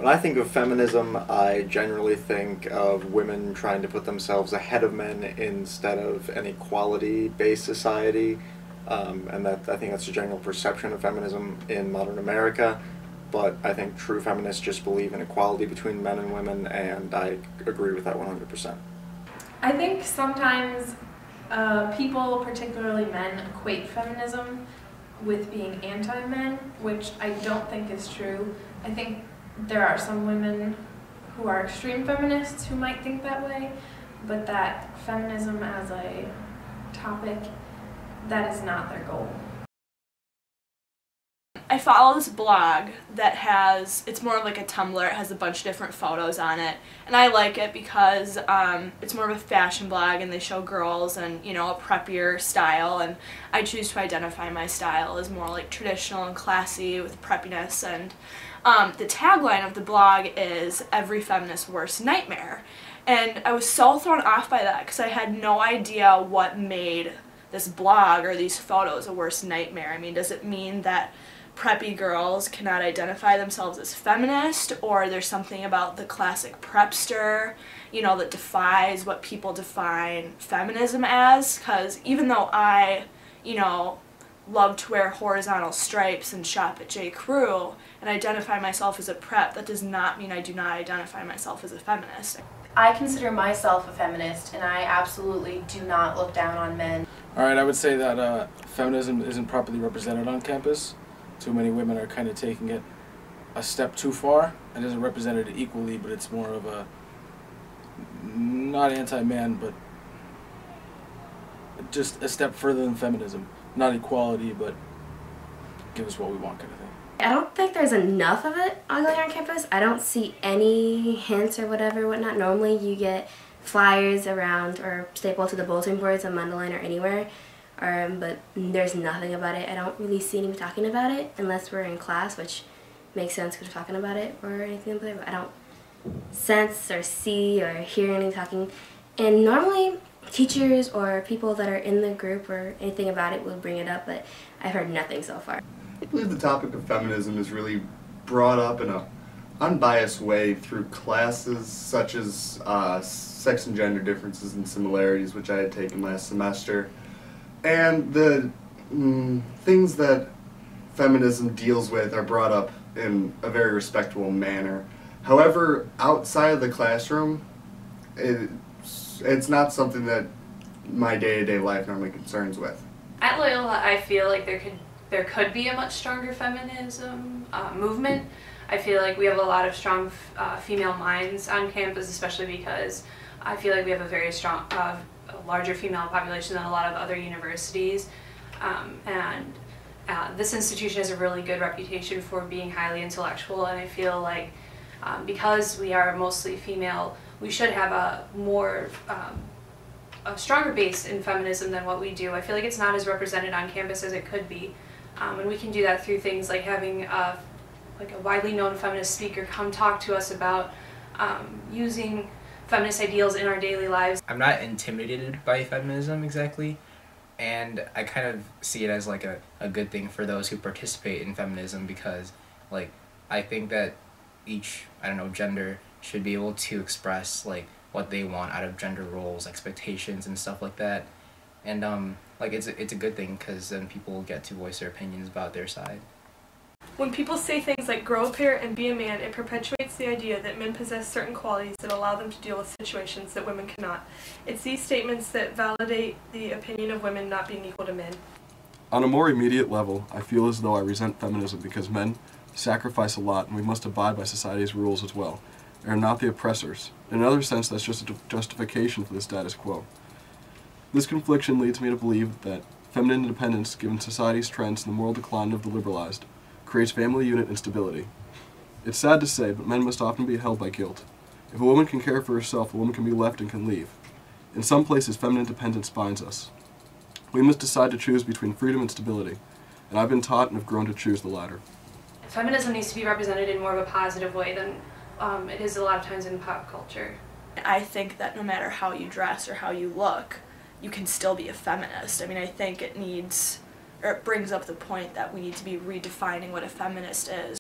When I think of feminism, I generally think of women trying to put themselves ahead of men instead of an equality-based society, and that I think that's a general perception of feminism in modern America. But I think true feminists just believe in equality between men and women, and I agree with that 100%. I think sometimes people, particularly men, equate feminism with being anti-men, which I don't think is true. I think there are some women who are extreme feminists who might think that way, but that feminism as a topic, that is not their goal. I follow this blog that has, it's more of like a Tumblr, it has a bunch of different photos on it, and I like it because it's more of a fashion blog and they show girls and, you know, a preppier style, and I choose to identify my style as more like traditional and classy with preppiness, and the tagline of the blog is "Every Feminist's Worst Nightmare," and I was so thrown off by that because I had no idea what made this blog or these photos a worst nightmare. I mean, does it mean that preppy girls cannot identify themselves as feminist, or there's something about the classic prepster, you know, that defies what people define feminism as? Because even though I, you know, love to wear horizontal stripes and shop at J. Crew and identify myself as a prep, that does not mean I do not identify myself as a feminist. I consider myself a feminist, and I absolutely do not look down on men. Alright, I would say that feminism isn't properly represented on campus. Too many women are kind of taking it a step too far. It isn't represented equally, but it's more of a, not anti-man, but just a step further than feminism. Not equality, but give us what we want kind of thing. I don't think there's enough of it on campus. I don't see any hints or whatnot. Normally you get flyers around or stapled to the bulletin boards on Mundelein or anywhere. But there's nothing about it. I don't really see anyone talking about it unless we're in class, which makes sense because we're talking about it or anything like that. But I don't sense or see or hear anyone talking. And normally teachers or people that are in the group or anything about it will bring it up, but I've heard nothing so far. I believe the topic of feminism is really brought up in an unbiased way through classes such as sex and gender differences and similarities, which I had taken last semester. And the things that feminism deals with are brought up in a very respectable manner. However, outside of the classroom, it's not something that my day-to-day life normally concerns with. At Loyola, I feel like there could be a much stronger feminism movement. I feel like we have a lot of strong female minds on campus, especially because I feel like we have a very strong a larger female population than a lot of other universities, and this institution has a really good reputation for being highly intellectual, and I feel like because we are mostly female, we should have a stronger base in feminism than what we do. I feel like it's not as represented on campus as it could be, and we can do that through things like having a widely known feminist speaker come talk to us about using feminist ideals in our daily lives. I'm not intimidated by feminism exactly, and I kind of see it as like a good thing for those who participate in feminism, because like I think that each, I don't know, gender should be able to express like what they want out of gender roles, expectations, and stuff like that, and like it's a good thing because then people get to voice their opinions about their side. When people say things like grow a pair and be a man, it perpetuates the idea that men possess certain qualities that allow them to deal with situations that women cannot. It's these statements that validate the opinion of women not being equal to men. On a more immediate level, I feel as though I resent feminism because men sacrifice a lot and we must abide by society's rules as well. They are not the oppressors. In another sense, that's just a justification for the status quo. This confliction leads me to believe that feminine independence, given society's trends and the moral decline of the liberalized, creates family unit instability. It's sad to say, but men must often be held by guilt. If a woman can care for herself, a woman can be left and can leave. In some places, feminine independence binds us. We must decide to choose between freedom and stability, and I've been taught and have grown to choose the latter. Feminism needs to be represented in more of a positive way than it is a lot of times in pop culture. I think that no matter how you dress or how you look, you can still be a feminist. I mean, I think it brings up the point that we need to be redefining what a feminist is.